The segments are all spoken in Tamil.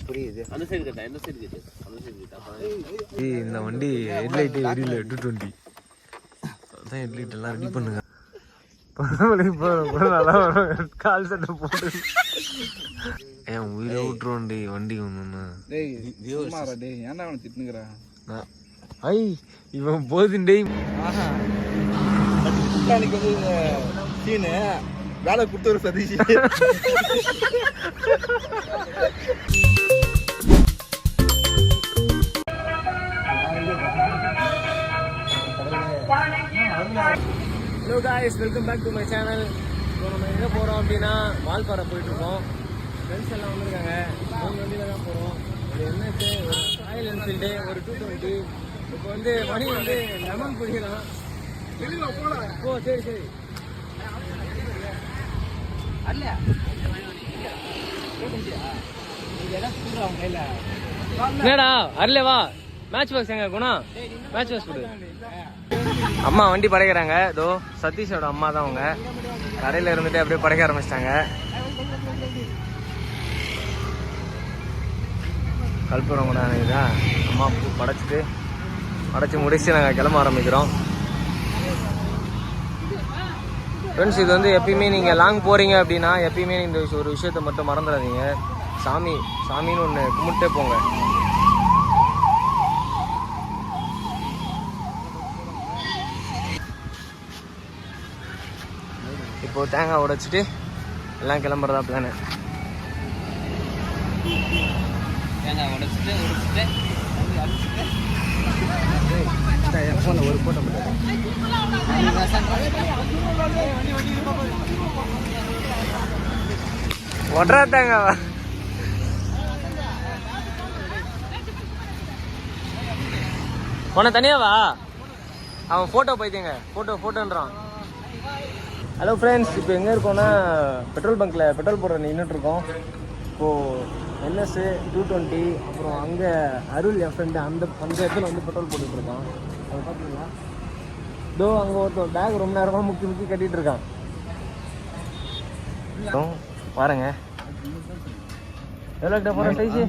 புரியுது. இந்த வண்டி ஹெட்லைட்டு எரியல 220 அதான் ஹெட்லைட் எல்லாம் ரெடி பண்ணுங்க. நல்லா வரும் கால் சட்டை போட்டு ஏன் உயிரை விட்டுருவோண்டி வண்டி ஒன்று. ஏன்டா அவனை திட்டுங்கிறான்? ஐ இவன் போதுண்டே அன்னைக்கு வந்து சீனு வேலை கொடுத்து ஒரு Satish. Hello guys, welcome back to my channel. இப்போ நம்ம எங்கே போகிறோம் அப்படின்னா வால்பாறை போயிட்டுருக்கோம். ஃப்ரெண்ட்ஸ் எல்லாம் வந்துருக்காங்க. அவங்க வண்டியில் தான் போகிறோம். அது என்னச்சு ஒரு ராயல் என்ஃபீல்டு ஒரு 220. இப்போ வந்து மணி வந்து லெமன் குடிக்கலாம். ஓ சரி சரி. என்னடா அருளே வா, மேட்ச் பாக்ஸ் எங்க குணா, மேட்ச் பாக்ஸ் கொடு. அம்மா வண்டி படைக்கிறாங்க. இதோ சதீஷோட அம்மா தான் அவங்க. கடையில் இருந்துட்டு அப்படியே படைக்க ஆரம்பிச்சிட்டாங்க. கல்புரம் கூட இதுதான் அம்மா படைச்சி முடிச்சு நாங்கள் கிளம்ப ஆரம்பிக்கிறோம். ஃப்ரெண்ட்ஸ், இது வந்து எப்பயுமே நீங்கள் லாங் போகிறீங்க அப்படின்னா எப்பயுமே இந்த ஒரு விஷயத்தை மட்டும் மறந்துடாதீங்க. சாமின்னு ஒன்று கும்பிட்டே போங்க. இப்போ தேங்காய் உடைச்சிட்டு எல்லாம் கிளம்புறதா பிளானு. தேங்காய் உடைச்சிட்டு ஒரு போட்டோ ஒட்ரா தேங்காவா உன தனியாவா? அவன் ஃபோட்டோ போய்த்தேங்க, ஃபோட்டோன்றான். ஹலோ ஃப்ரெண்ட்ஸ், இப்போ எங்கே இருக்கோன்னா பெட்ரோல் பங்க்கில் பெட்ரோல் போடுற நின்றுட்டுருக்கோம். இப்போது NS 220 அப்புறம் அங்கே அருள் என் ஃப்ரெண்டு அந்த இடத்துல வந்து பெட்ரோல் போட்டுட்ருக்கான். அதை பார்த்தீங்களா? இதோ அங்கே ஒருத்தர் பேக் ரொம்ப நேரமாக முக்கி கட்டிகிட்டு இருக்கான். பாருங்க எவ்வளோ கிட்ட போகிற சைஸு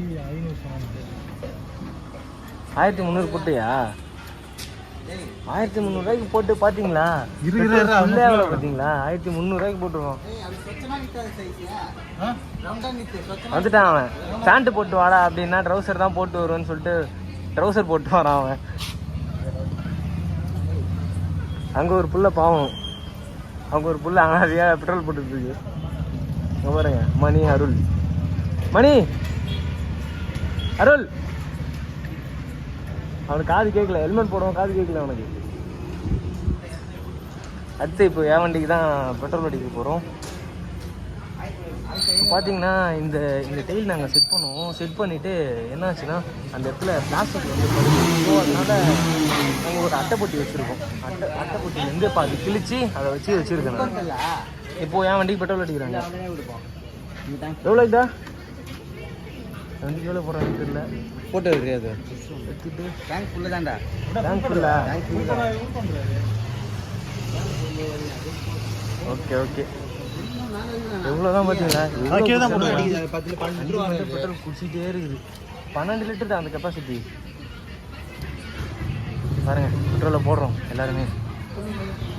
1300 போட்டியா? 1300 போட்டு பார்த்தீங்களா? எவ்வளோ பார்த்தீங்களா? 1300 போட்டுருக்கோம். வந்துட்டான் அவன். பேண்ட்டு போட்டு வாடா அப்படின்னா ட்ரௌசர் தான் போட்டு வருவேன்னு சொல்லிட்டு ட்ரௌசர் போட்டு வரான் அவன். அங்கே ஒரு புள்ள பாவம், அவங்க ஒரு புள்ள அனாதையா பெட்ரோல் போட்டுருக்கு. இங்கே பாருங்க, மணி அருள் அவனுக்கு காது கேட்கல, ஹெல்மெட் போடுவான், காது கேட்கல அவனுக்கு. அடுத்து இப்போ என் வண்டிக்கு தான் பெட்ரோல் அடிக்க போகிறோம். பார்த்தீங்கன்னா இந்த டெயில் நாங்கள் செட் பண்ணிவிட்டு என்னாச்சுன்னா அந்த இடத்துல பிளாஸ்டிக் வந்து ஸோ அதனால் நாங்கள் ஒரு அட்டைப்பொட்டி வச்சுருக்கோம். அட்டைப்பொட்டிலேருந்து இப்போ அது கிழிச்சு அதை வச்சுருக்கேன் நான். இப்போது என் வண்டிக்கு பெட்ரோல் அடிக்கிறாங்க. எவ்வளோ இதா வண்டிக்கு எவ்வளோ போடுறாங்க தெரியல. ஃபோட்டோ கிடையாது. எடுத்துட்டு டேங்க் ஃபுல்லாக தான்டா. டேங்க் ஃபுல்லாக. ஓகே எவ்வளோதான் பார்த்தீங்களா? பெட்ரோல் குடிச்சிட்டே இருக்குது. 12 லிட்டர் தான் அந்த கெப்பாசிட்டி. பாருங்கள், பெட்ரோலை போடுறோம் எல்லாருமே.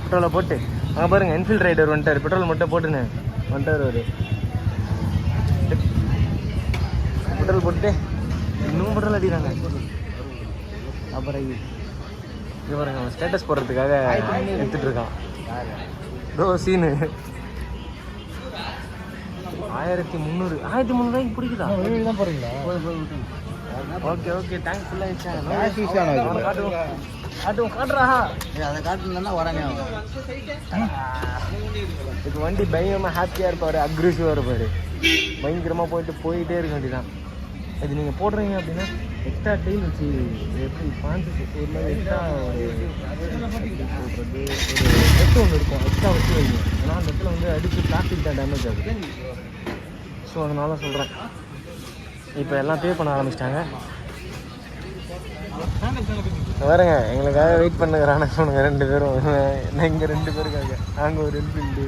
பெட்ரோலை போட்டு அங்கே பாருங்கள், என்ஃபீல்ட் ரைடர் வந்துட்டார். பெட்ரோல் மட்டும் போட்டுன்னு வந்துட்டார் அவர். பெட்ரோல் போட்டு இன்னும் பெட்ரோல் அடிக்கிறாங்க. அப்புறம் இது பாருங்க, அவன் ஸ்டேட்டஸ் போடுறதுக்காக எடுத்துகிட்டு இருக்கான். சீனு 1300 பிடிக்குதா? தான் போகிறீங்களா? ஓகே டேங்க் ஃபுல்லாக காட்டுறா. அதை காட்டுனா வரானே. இப்போ வண்டி பயங்கரமாக ஹாப்பியாக இருப்பார், அக்ரெசிவாக இருப்பார். பயங்கரமாக போயிட்டே இருக்க வேண்டியதான். இது நீங்கள் போடுறீங்க அப்படின்னா எக்ஸ்ட்ரா டெயில் வச்சு எப்படி பாஞ்சு ஒரு மாதிரி எக்ஸ்ட்ரா ஒரு நெட்டு ஒன்று இருக்கும், எக்ஸ்ட்ரா வச்சு வைங்க. ஏன்னா அந்த இடத்துல வந்து அடித்து பிளாஸ்டிக் தான் டேமேஜ் ஆகுது. ஸோ அதனால சொல்கிறேன். இப்போ எல்லாம் பே பண்ண ஆரம்பிச்சிட்டாங்க. வேறுங்க எங்களுக்காக வெயிட் பண்ணுறானே சொன்னாங்க 2 பேரும். இங்கே 2 பேருக்காக, நாங்கள் ஒரு என்ஃபீல்டு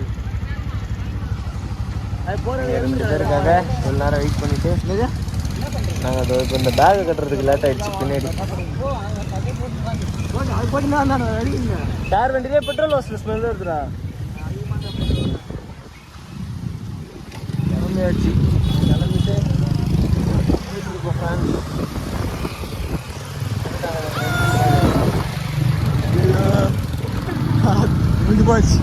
2 பேருக்காக ஒரு நேரம் வெயிட் பண்ணிவிட்டு நாங்கள் அதை இப்போ இந்த பேக்கை கட்டுறதுக்கு லேட் ஆகிடுச்சு பின்னாடி. ஷேர் வண்டியிலே பெட்ரோல் வாசல் ஸ்மெல் வருதுடா. கிளம்பியாச்சு, கிளம்பிட்டு இருக்கோம் ஃபேன். முடிஞ்சு போச்சு.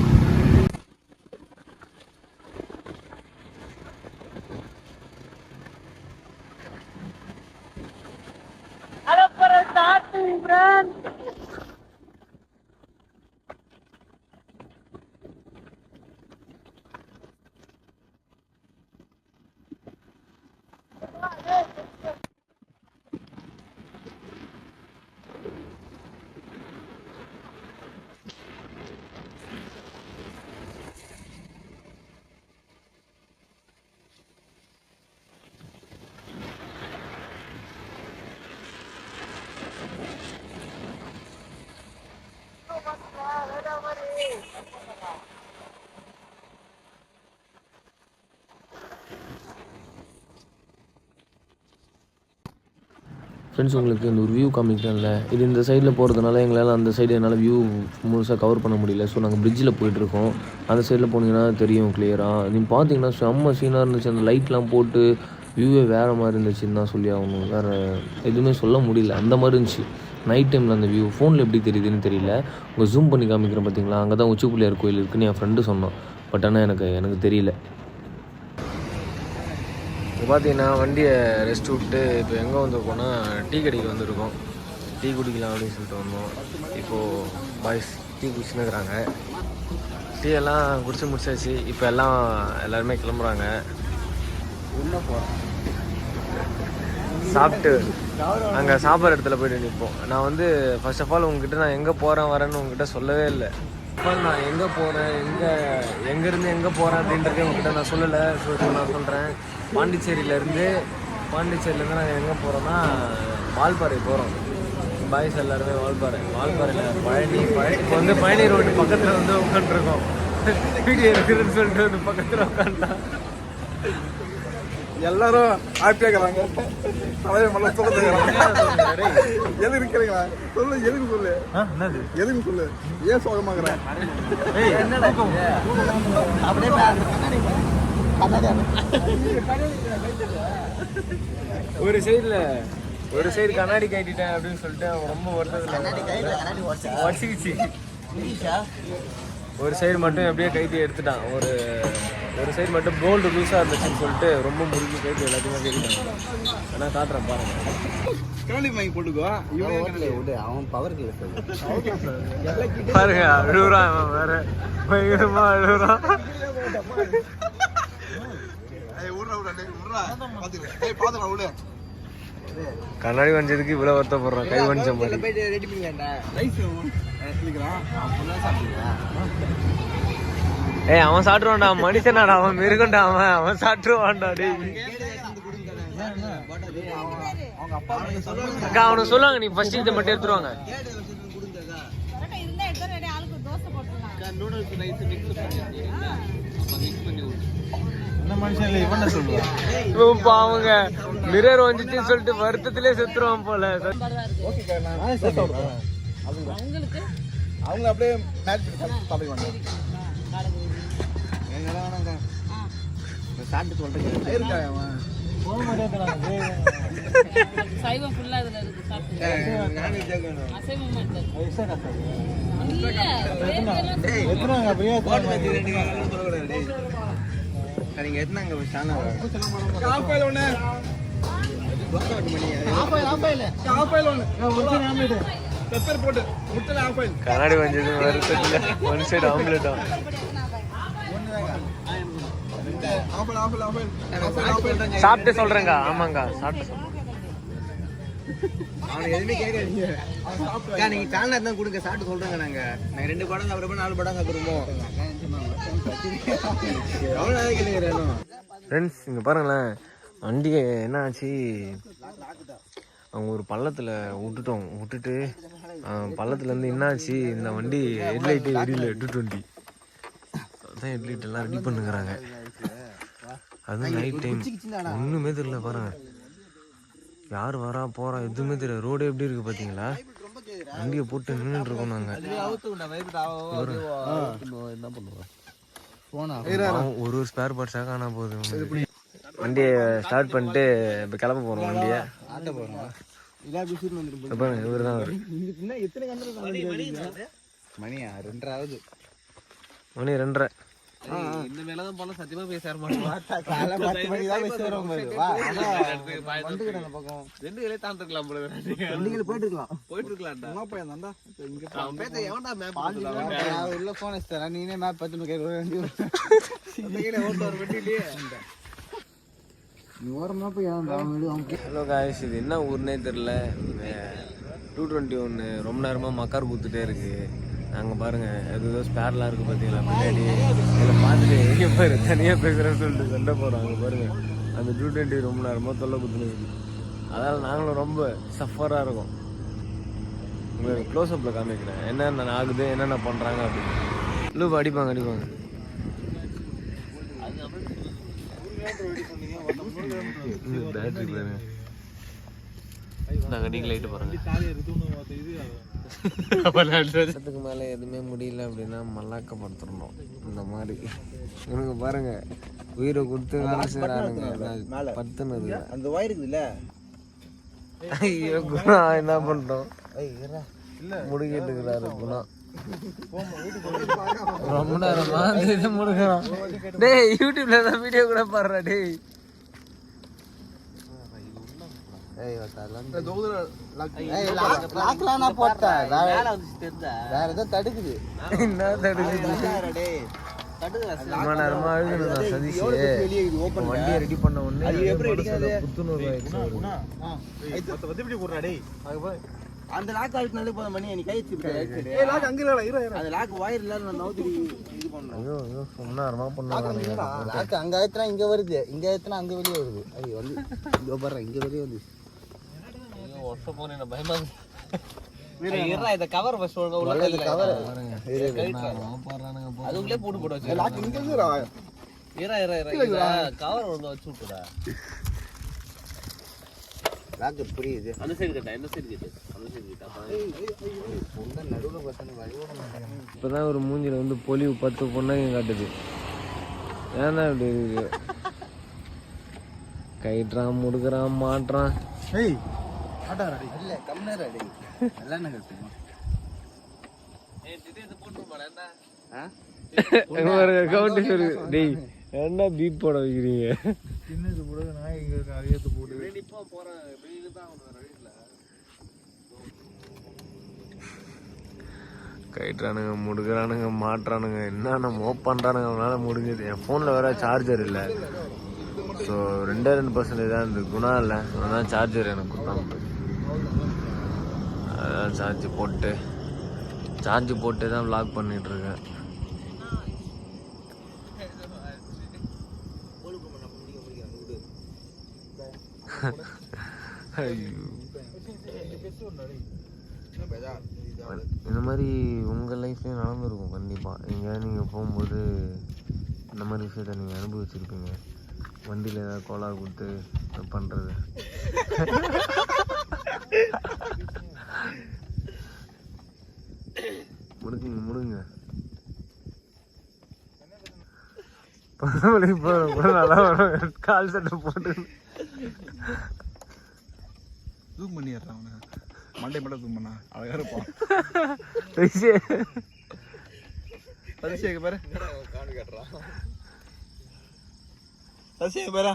ஃப்ரெண்ட்ஸ், உங்களுக்கு இந்த ஒரு வியூ காமிக்கிறேன்ல, இது இந்த சைடில் போகிறதுனால எங்களால் அந்த சைடு என்னால் வியூ முழுசாக கவர் பண்ண முடியல. ஸோ நாங்கள் பிரிட்ஜில் போயிட்டுருக்கோம். அந்த சைடில் போனீங்கன்னா தெரியும் கிளியராக. நீங்கள் பார்த்தீங்கன்னா செம்ம சீனாக இருந்துச்சு. அந்த லைட்லாம் போட்டு வியூவே வேறு மாதிரி இருந்துச்சுன்னு தான் சொல்லி ஆகணும். வேறு எதுவுமே சொல்ல முடியல, அந்த மாதிரி இருந்துச்சு நைட் டைமில் அந்த வியூ. ஃபோனில் எப்படி தெரியுதுன்னு தெரியல. உங்கள் ஜூம் பண்ணி காமிக்கிறேன் பார்த்தீங்களா, அங்கே தான் உச்சி பிள்ளையார் கோயில் இருக்குதுன்னு என் ஃப்ரெண்டு சொன்னான். பட் ஆனால் எனக்கு தெரியல. இப்போ பார்த்தீங்கன்னா வண்டியை ரெஸ்ட் விட்டு இப்போ எங்கே வந்திருக்கோன்னா டீ கடைக்கு வந்திருக்கோம். டீ குடிக்கலாம் அப்படின்னு சொல்லிட்டு வந்தோம். இப்போது பாய்ஸ் டீ குடிச்சுன்னுக்குறாங்க. டீ எல்லாம் குடிச்சு முடிச்சாச்சு. இப்போ எல்லாருமே கிளம்புறாங்க. சாப்பிட்டு அங்கே சாப்பிட்ற இடத்துல போய்ட்டு நிற்போம். நான் வந்து ஃபர்ஸ்ட் ஆஃப் ஆல் உங்ககிட்ட நான் எங்கே போகிறேன் வரேன்னு உங்ககிட்ட சொல்லவே இல்லை. நான் எங்கே போகிறேன் எங்கேருந்து எங்கே போகிறேன் அப்படின்றதே உங்ககிட்ட நான் சொல்லலை. ஸோ நான் சொல்கிறேன். பாண்டிச்சேரியிலேருந்து நாங்கள் எங்கே போகிறோன்னா வால்பாறை போகிறோம். பாய்ஸ் எல்லாருமே வால்பாறையில் பழனி இப்போ வந்து பழனி ரோடு பக்கத்தில் வந்து உட்காந்துருக்கோம். வீடியோ இருக்குதுன்னு சொல்லிட்டு வந்து பக்கத்தில் உட்காந்துட்டா எல்லாரும் ஹாப்பியாகிறாங்க. எது இருக்கிறீங்களா சொல்லு, எதுக்கு சொல்லு, எதுக்கு சொல்லு, ஏன் சோகமாக்குறேன்? ஒரு சைடு கண்ணாடி கட்டிட்டேன் அப்படின்னு சொல்லிட்டு அவன் ரொம்ப வருத்தத்தில் ஒரு சைடு மட்டும் எப்படியே கைட்டி எடுத்துட்டான். ஒரு சைடு மட்டும் கோல்டு லூஸாக இருந்துச்சுன்னு சொல்லிட்டு ரொம்ப முறுக்கி கைட்டு எல்லாத்தையுமே கேட்டுட்டாங்க. ஆனால் காட்டுறேன் பாருங்க. பாருங்க அழுகுறான் அவன், வேற பயங்கரமா அழுகுறான். கண்ணாடி வஞ்சதுக்கு இவ்வளவு வருத்தப்படுறான். கை வஞ்ச மாதிரி. ஏய், அவன் சாப்பிடுவான்டா, மனுஷனாடா அவன், மிருகண்டா அவன் சாப்பிடுவான்டா. அக்கா அவனுக்கு சொல்லுவாங்க, நீ ஃபர்ஸ்ட் இதை மட்டும் எடுத்துருவாங்க. அவங்க மிரர் வந்துச்சுன்னு சொல்லிட்டு வருத்தத்திலே செத்துருவான் போல. அவங்க அப்படியே நீங்க எத்தனாங்க கண்ணாடி வந்தது வருத்தத்துல ஒன் சைடு ஆம்லெட். சாப்பிட்டு சொல்றேங்க. ஆமாங்க, சாப்பிட்டு சொல்றேன். அவனுக்கு எதுவுமே கேட்காதீங்க. நீங்க சேனல் தான் கொடுங்க, சாப்பிட்டு சொல்றேங்க. நாங்க 2 படம் சாப்பிடுறோம், 4 படம் சாப்பிடுறோம். ஃப்ரெண்ட்ஸ், இங்கே பாருங்களேன், வண்டி என்ன ஆச்சு, அவங்க ஒரு பள்ளத்தில் விட்டுட்டு பள்ளத்துலேருந்து என்னாச்சு, இந்த வண்டி ஹெட்லைட்டு எரியல. 220 அதான் ஹெட்லைட் எல்லாம் ரெடி பண்ணுங்கிறாங்க. அதுவும் நைட் டைம் ஒன்றுமே தெரியல பாருங்க. யார் வரா போகிறா எதுவுமே தெரியாது. ரோடு எப்படி இருக்குது பார்த்தீங்களா? வண்டியை போட்டு நின்றுட்டு இருக்கோம் நாங்கள். என்ன பண்ணுவோம் ஒரு ஸ்பேர் பார்ட்ஸாக காண போகுது. வண்டியை ஸ்டார்ட் பண்ணிட்டு இப்போ கிளம்ப போகிறோம். வண்டியை ஆட்ட போகிறோம். இவர் தான் மணியா 2:30 மணி 2:30. இந்த மேல தான் போனா சத்தியமா போய் சேர மாட்டோம். காலை 10 மணிக்கு தான் போய் சேருவோம் பாரு. வா வந்துக்கிற அந்த பக்கம் 2 கிலோ தாண்டிரலாம் போல. 2 கிலோ போயிட்டு இருக்கலாம்டா. உங்க பையன் தான்டா. இங்க அவன் பேச்ச எவன்டா மேப் போடுறான்? நான் உள்ள போன் வச்சறேன். நீனே மேப் பத்தி கேக்குற வேண்டிய. அந்த கிலோ ஓட்ட ஒரு வண்டியிலே நீ ஓரமா போய் அவன் வீடு அவன். ஹலோ காய்ஸ், இது என்ன ஊர்னே தெரில. 221 ரொம்ப நேரமாக மக்கார் கூத்துட்டே இருக்குது. நாங்கள் பாருங்கள் எதுதோ ஸ்பேர்லாம் இருக்குது பார்த்தீங்களா முன்னாடி. இதில் பார்த்துட்டு எங்கே பாரு தனியாக பேசுகிறேன்னு சொல்லிட்டு சண்டை போகிறோம். அங்கே பாருங்கள் அந்த 220 ரொம்ப நேரமாக தொல்லை குத்துனது. அதனால் நாங்களும் ரொம்ப சஃபராக இருக்கோம். உங்களுக்கு க்ளோஸ்அப்பில் காமிக்கிறேன் என்னென்ன ஆகுது, என்னென்ன பண்ணுறாங்க அப்படின்னு. இல்லை அடிப்பாங்க. பேட்டரி பாருங்க, நாங்கள் லைட்டு பாருங்க. வருஷத்துக்கு மேலே எதுவுமே முடியல அப்படின்னா மல்லாக்கப்படுத்துடணும். இந்த மாதிரி இவனுங்க பாருங்க உயிரை கொடுத்து வேலை செய்யறானுங்க. பத்துனது அந்த வயிறு இருக்குதுல்ல. ஐயோ குணா என்ன பண்றோம்? முடிக்கிட்டு இருக்கிறாரு குணா. ரொம்ப நேரமா இது முடுக்கிறான். டேய் யூடியூப்ல தான் வீடியோ கூட பாடுறா. டேய் தடுக்குது. என்ன தடுக்குது? வண்டியை ரெடி பண்ண உடனே புத்துணர்வு அந்த லாக் அழுத்தினாலே போதும். மணி நீ கை வச்சு அந்த லாக் வயர் இல்லாத நவுத்தி இது பண்ணணும். ஐயோ சொன்னாரமா பண்ணாங்க. லாக் அங்க அழுத்தினா இங்க வருது, இங்க அழுத்தினா அங்க வெளியே வருது. அது வந்து இங்க பாரு இங்க வெளியே வந்து வருஷம் போன பயமா இத கவர் பஸ் உள்ள கவர் அதுக்குள்ளே போட்டு போட்டு வச்சு லாக் இங்க இருக்குடா. கவர் ஒழுங்கா வச்சு விட்டுடா. லாக் புரியுது. அந்த சைடு கட்ட, இந்த சைடு கட்ட, அந்த சைடு கட்ட. பொண்ணு நடுவுல பத்தன வழியோட மாட்டேங்க. இப்பதான் ஒரு மூஞ்சில வந்து பொலிவு 10 பொண்ணாங்க காட்டுது. ஏன்னா இப்படி இருக்கு? கைட்றான், முடுக்குறான், மாட்டுறான். ஏய் ஆடாடா இல்ல கம்னரா டேய். எல்லாம் என்ன கத்துமா? ஏய் திடீர்னு போட்டு போறேன்டா. ஒரு கவுண்ட் இருக்கு. டேய் என்ன பீட் போட வைக்கிறீங்க? சின்னது கூட நான் இங்க அரியத்து போடு. ரெடி போறேன். வெளியில தான் ரெடில. கைட்றானுங்க, முடுக்குறானுங்க, மாட்டுறானுங்க, என்னென்ன மோப் பண்ணுறானுங்க. அவனால முடிஞ்சது. என் ஃபோனில் வேற சார்ஜர் இல்லை. ஸோ 2% தான் இந்த குணா இல்லை. அதான் சார்ஜர் எனக்கு கொடுத்தாங்க. அதான் சார்ஜ் போட்டு தான் விளாக் பண்ணிகிட்ருக்கேன். இந்த மாதிரி உங்கள் லைஃப்லேயும் நடந்துருக்கும் கண்டிப்பாக. எங்கேயாவது நீங்கள் போகும்போது இந்த மாதிரி விஷயத்த நீங்கள் அனுபவிச்சிருப்பீங்க. வண்டியில் ஏதாவது கோலா கொடுத்து பண்ணுறது. முடுங்க நல்லா வரும். கால் சட்டை போட்டு ஜூம் பண்ணிடுறான். மண்டை மட்டும் ஜூம் பண்ணா அழகா இருப்பான். பாரு காணு காட்டுறான். சசியை பாரு.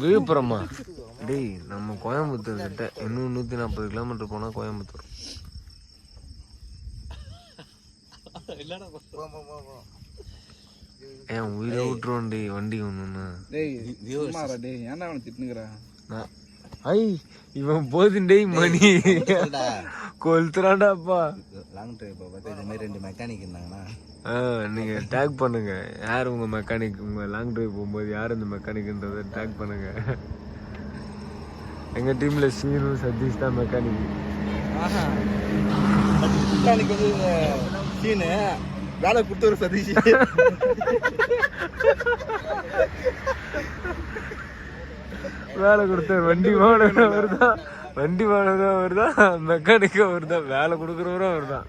விழுப்புரமா? டேய் நம்ம கோயம்புத்தூர் கிட்ட இன்னும் 140 கிலோமீட்டர் போனா கோயம்புத்தூர். ஏன் உயிரை விட்டுருவோம் டே வண்டி ஒண்ணுன்னு. ஐ இவன் போதுண்டே மணி கொளுத்துறான்டாப்பா. லாங் டிரைவ் பார்த்தா இது மாதிரி 2 மெக்கானிக் இருந்தாங்கன்னா நீங்க டேக் பண்ணுங்க. யார் உங்க மெக்கானிக்? உங்க லாங் டிரைவ் போகும்போது யார் இந்த மெக்கானிக்ன்றதை டேக் பண்ணுங்க. எங்கள் டீமில் சீனு சதீஷ் தான் மெக்கானிக். மெக்கானிக் வந்து சீனு, வேலை கொடுத்து ஒரு சதீஷ். வேலை கொடுத்த வண்டி வாடகை வருதான், வண்டி வாடகை வருதான், மெக்கானிக்கு வருதான், வேலை கொடுக்குறவரும் வருதான்.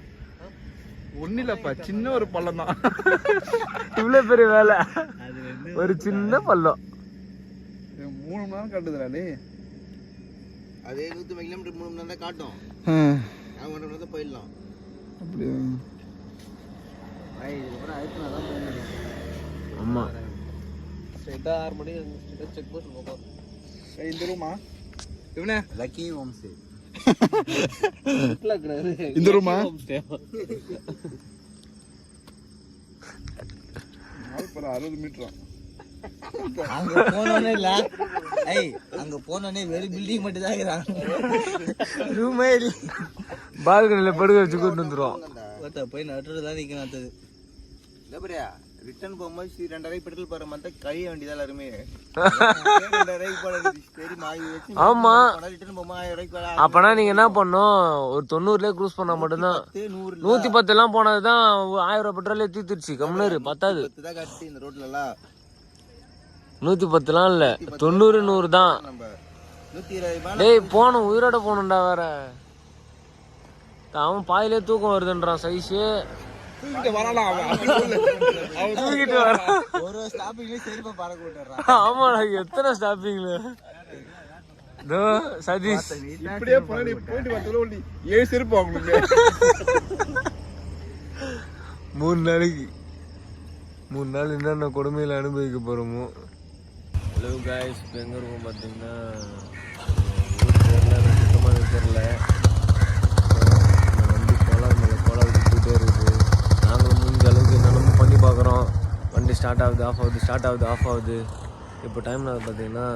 ஒன்றும் இல்லைப்பா, சின்ன ஒரு பள்ளம் தான். இவ்வளோ பெரிய வேலை, ஒரு சின்ன பள்ளம். 3 மணி நேரம் காட்டுதுடாலே. அதே 100 கிலோமீட்டர் 3 மணி நேரம் தான் காட்டும். 1 மணி நேரம் போயிடலாம். அப்படியா? ஆமா, ஸ்ட்ரைட்டா 6 மணி செக் போஸ்ட் போகும். இந்த ரூமா இவனே லக்கி ஹோம்ஸ். இந்த ரூமா ஒரு 60 மீட்டர். அங்க போனோனே இல்ல, அங்க போனோனே வெறும் பில்டிங் மட்டும் தான் இருக்கிறாங்க, ரூமே இல்லை. பால்கனியில் படுக்க வச்சு கொண்டு வந்துடுவோம். போய் நட்டுறது தான் நிற்கணும். அடுத்தது இல்லையா, ரிட்டர்ன் போகும்போது 2000 பெட்ரோல் போகிற மாதிரி கழிய வேண்டியதான் எல்லாருமே. 2000 போட சரி மாறி வச்சு. ஆமா, ரிட்டர்ன் போகும்போது 1000 அப்பனா நீங்க என்ன பண்ணும், ஒரு 90லேயே க்ரூஸ் பண்ணா மட்டும்தான். 110 எல்லாம் போனதுதான் 1000 பெட்ரோலே தீர்த்துருச்சு. கம்னரு பத்தாது தான் காட்டு இந்த ரோட்ல எல்லாம். 110லாம் இல்ல, 90 100 தான். 120 டேய் போனோம், உயிரோட போகணும்டா. வேற அவன் பாயிலே தூக்கம் வருதுன்றான் சைஸு. ஆமாடா, எத்தனை ஸ்டாப்பிங்ல சதீஷ் இப்படியே போயிட்டு வரதுல 7 செருப்பு வாங்கணுங்க. 3 நாளைக்கு 3 நாள் என்னென்ன கொடுமையில அனுபவிக்க போறோமோ. ஹலோ காய்ஸ், இப்போ எங்கே இருக்கோம் பார்த்தீங்கன்னா, சுத்தமாக தெரியல. வண்டி கோலார் மேலே கோலா விட்டு போயிட்டே இருக்குது. நாங்களும் முடிஞ்ச அளவுக்கு என்னென்னமோ பண்ணி பார்க்குறோம். வண்டி ஸ்டார்ட் ஆகுது, ஆஃப் ஆகுது, ஸ்டார்ட் ஆகுது, ஆஃப் ஆகுது. இப்போ டைம் பார்த்தீங்கன்னா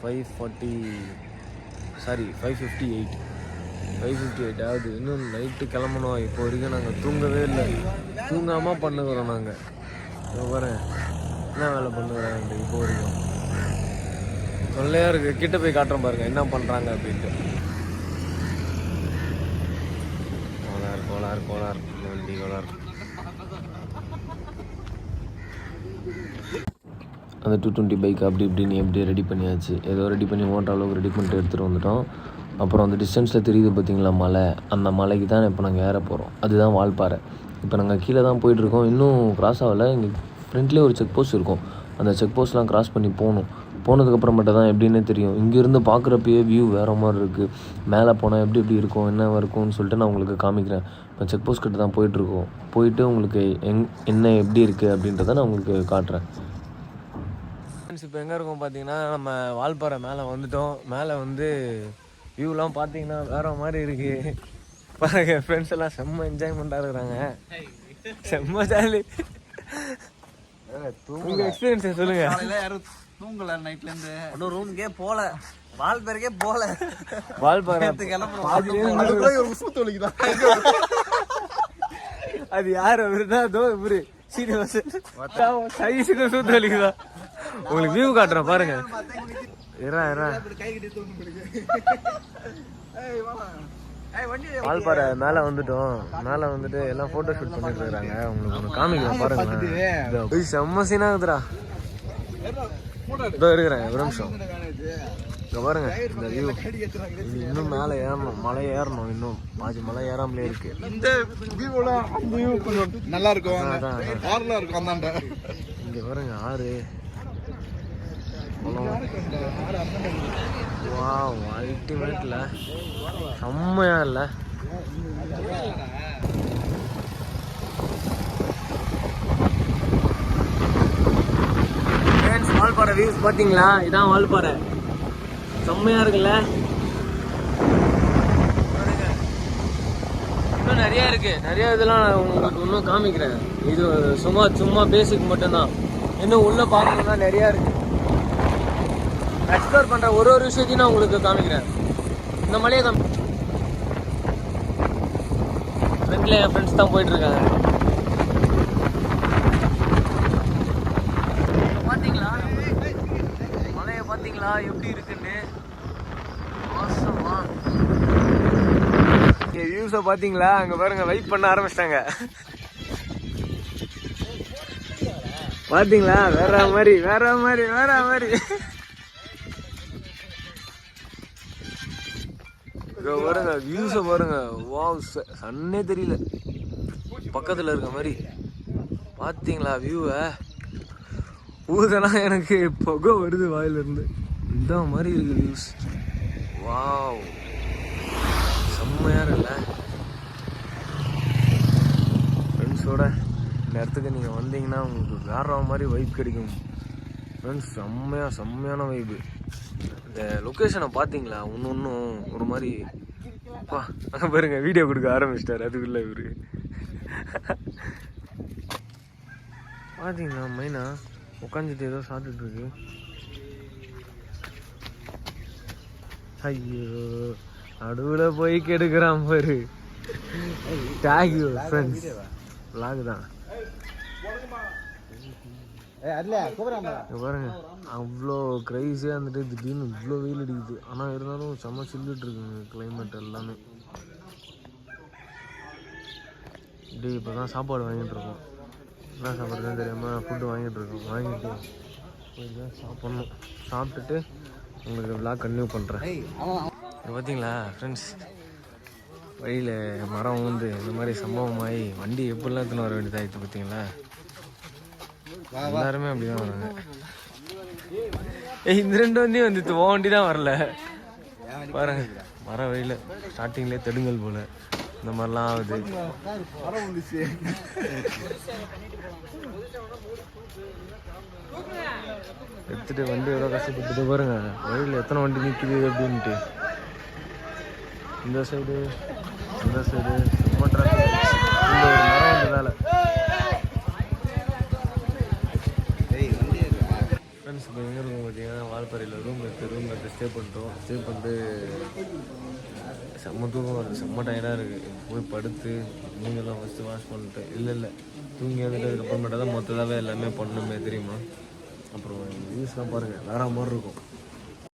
558 ஆகுது. இன்னும் நைட்டு கிளம்பணும். இப்போ வரைக்கும் நாங்கள் தூங்கவே இல்லை, தூங்காமல் பண்ணுகிறோம். நாங்கள் பாருங்க என்ன வேலை பண்ணுறாங்க இப்போ வரைக்கும். சொல்லையா இருக்கு. கிட்ட போய் காட்டுறோம் பாருங்க என்ன பண்ணுறாங்க அப்படின்ட்டு. கோலார் வண்டி கோலார். அந்த 220 பைக் அப்படி இப்படின்னு எப்படி ரெடி பண்ணியாச்சு. ஏதோ ரெடி பண்ணி ஓட்டுற அளவுக்கு ரெடி பண்ணிட்டு எடுத்துகிட்டு வந்துட்டோம். அப்புறம் அந்த டிஸ்டன்ஸில் தெரியுது பார்த்தீங்களா மலை, அந்த மலைக்கு தான் இப்போ நாங்கள் ஏற போகிறோம். அதுதான் வால்பாறை. இப்போ நாங்கள் கீழே தான் போயிட்டுருக்கோம், இன்னும் கிராஸ் ஆகலை. இங்கே ஃப்ரண்ட்லேயே ஒரு செக் போஸ்ட் இருக்கும், அந்த செக் போஸ்ட்லாம் கிராஸ் பண்ணி போகணும். போனதுக்கப்புறம் மட்டும் தான் எப்படின்னே தெரியும். இங்கேருந்து பார்க்குறப்பயே வியூ வேறு மாதிரி இருக்குது. மேலே போனால் எப்படி இருக்கும், என்ன இருக்கும்னு சொல்லிட்டு நான் உங்களுக்கு காமிக்கிறேன். இப்போ செக் போஸ்ட் கிட்ட தான் போயிட்டுருக்கோம். போயிட்டு உங்களுக்கு என்ன எப்படி இருக்குது அப்படின்றத நான் உங்களுக்கு காட்டுறேன். இப்போ எங்கே இருக்கோம் பார்த்தீங்கன்னா, நம்ம வால்பாறை மேலே வந்துட்டோம். மேலே வந்து வியூலாம் பார்த்தீங்கன்னா வேறு மாதிரி இருக்குது. பாருங்க, ஃப்ரெண்ட்ஸ் எல்லாம் செம்ம என்ஜாய்மெண்ட்டாக இருக்கிறாங்க, செம்ம ஜாலி. உங்கள் எக்ஸ்பீரியன்ஸை சொல்லுங்கள். தூங்கல நைட்ல இருந்து, இன்னும் ரூமுக்கே போல, வால்பாறைக்கே போல. வால்பாறை அது யார் அவருன்னா அதோ இவரு சீனிவாசன் சைஸுக்கு சூத்து வலிக்குதா. உங்களுக்கு வியூ காட்டுறேன் பாருங்க. வால்பாறை மேலே வந்துட்டோம். மேலே வந்துட்டு எல்லாம் ஃபோட்டோ ஷூட் பண்ணிட்டு இருக்காங்க. உங்களுக்கு ஒன்று காமிக்கலாம் பாருங்க. செம்ம சீனாகுதுடா. இதோ இருக்கிறேன் ஒரு நிமிஷம். இங்கே பாருங்க இந்த வியூ. இது இன்னும் மேலே ஏறணும், மலை ஏறணும். இன்னும் பாதி மலை ஏறாமலே இருக்கு. இந்த வியூ கொஞ்சம் நல்லா இருக்கும், ஆறுலாம் இருக்கும். அந்தாண்ட இங்கே பாருங்க ஆறு. வாவ், அல்டிமேட்ல செம்மையா இல்லை? வால்பாறை வியூஸ் பார்த்தீங்களா? இதான் வால்பாறை, செம்மையா இருக்குல்ல? இன்னும் நிறைய இருக்கு, நிறைய இதெல்லாம் உங்களுக்கு இன்னும் காமிக்கிறேன். இது சும்மா பேசிக் மட்டும்தான். இன்னும் உள்ள பார்க்கணும்னா நிறைய இருக்கு. எக்ஸ்ப்ளோர் பண்ற ஒரு விஷயத்தையும் நான் உங்களுக்கு காமிக்கிறேன். இந்த மலையை ஃப்ரெண்ட்ல என் ஃப்ரெண்ட்ஸ் தான் போயிட்டு இருக்காங்க. பாத்தீங்களா மலையை, பாத்தீங்களா எப்படி இருக்குன்னு? வியூஸை பார்த்தீங்களா? அங்கே பாருங்க வெயிட் பண்ண ஆரம்பிச்சிட்டாங்க. பார்த்தீங்களா? வேற மாதிரி வேற மாதிரி வேற மாதிரி. பாருங்க வியூஸை பாருங்க. வாவ், சன்னே தெரியல, பக்கத்தில் இருக்க மாதிரி. பார்த்தீங்களா வியூவை? ஊதெல்லாம் எனக்கு புகை வருது வாயிலிருந்து. இந்த மாதிரி இருக்கு வியூஸ். வாவ், செம்மையாக இருக்குல்ல? ஃப்ரெண்ட்ஸோட இந்த இடத்துக்கு நீங்கள் வந்தீங்கன்னா உங்களுக்கு வேற மாதிரி வைப் கிடைக்கும் ஃப்ரெண்ட்ஸ். செம்மையான வைப்பு. இந்த லொக்கேஷனை பார்த்தீங்களா? ஒன்றும் ஒரு மாதிரி பாருங்க. வீடியோ கொடுக்க ஆரம்பிச்சிட்டாரு அதுக்குள்ள இவரு. பார்த்தீங்களா மைனா உட்காந்துட்டு ஏதோ சாப்பிட்டுட்டு இருக்கு. ஐயோ, நடுவில் போய் கெடுக்கிறான் பாரு. Thank you friends. விளாக் தான் பாருங்க. அவ்வளோ க்ரைஸியாக இருந்துட்டு திடீர்னு இவ்வளோ வெயில் அடிக்குது. ஆனால் இருந்தாலும் செம்ம சில்லுட்டு இருக்குங்க கிளைமேட் எல்லாமே. இப்படி இப்போ தான் சாப்பாடு வாங்கிட்டு இருக்கோம். என்ன சாப்பாடுன்னு தெரியாமல் ஃபுட்டு வாங்கிட்டு இருக்கோம். வாங்கிட்டு போய் தான் சாப்பிட்ணும். சாப்பிட்டுட்டு உங்களுக்கு விளாக் கன்டினியூ பண்ணுறேன். பார்த்தீங்களா ஃப்ரெண்ட்ஸ், வழியில் மரம் வந்து இந்த மாதிரி சம்பவமாகி வண்டி எப்படிலாம் எடுத்துன்னு வர வேண்டியதாகிடுது. பார்த்தீங்களா? எல்லாருமே அப்படிதான் வராங்க. இந்த 2 வண்டியும் வந்துட்டு வண்டி தான் வரல பாருங்க. வர வழியில ஸ்டார்டிங்லேயே தெடுங்கல் போல இந்த மாதிரிலாம் ஆகுது. எடுத்துட்டு வண்டி எவ்வளோ கஷ்டப்பட்டு பாருங்க. வழியில் எத்தனை வண்டி நிற்குது அப்படின்ட்டு. இந்த சைடு அந்த சைடு ரொம்ப டிராஃபிக். இந்த ஒரு மரம் வந்ததால ஃப்ரெண்ட்ஸ் இப்போ எங்கே இருக்கும் பார்த்தீங்கன்னா வால்பாறையில் ரூம் எடுத்து ஸ்டே பண்ணிட்டு செம்ம தூக்கம் வருது. செம்ம டயர்டாக இருக்குது. போய் படுத்து நீங்களாம் ஃபஸ்ட்டு வாஷ் பண்ணிட்டு இல்லை தூங்கி வந்துட்டு அதுக்கப்புறமேட்டா தான் மொத்ததாகவே எல்லாமே பண்ணணுமே தெரியுமா. அப்புறம் வியூஸ்லாம் பாருங்கள் வேற மாதிரி இருக்கும்.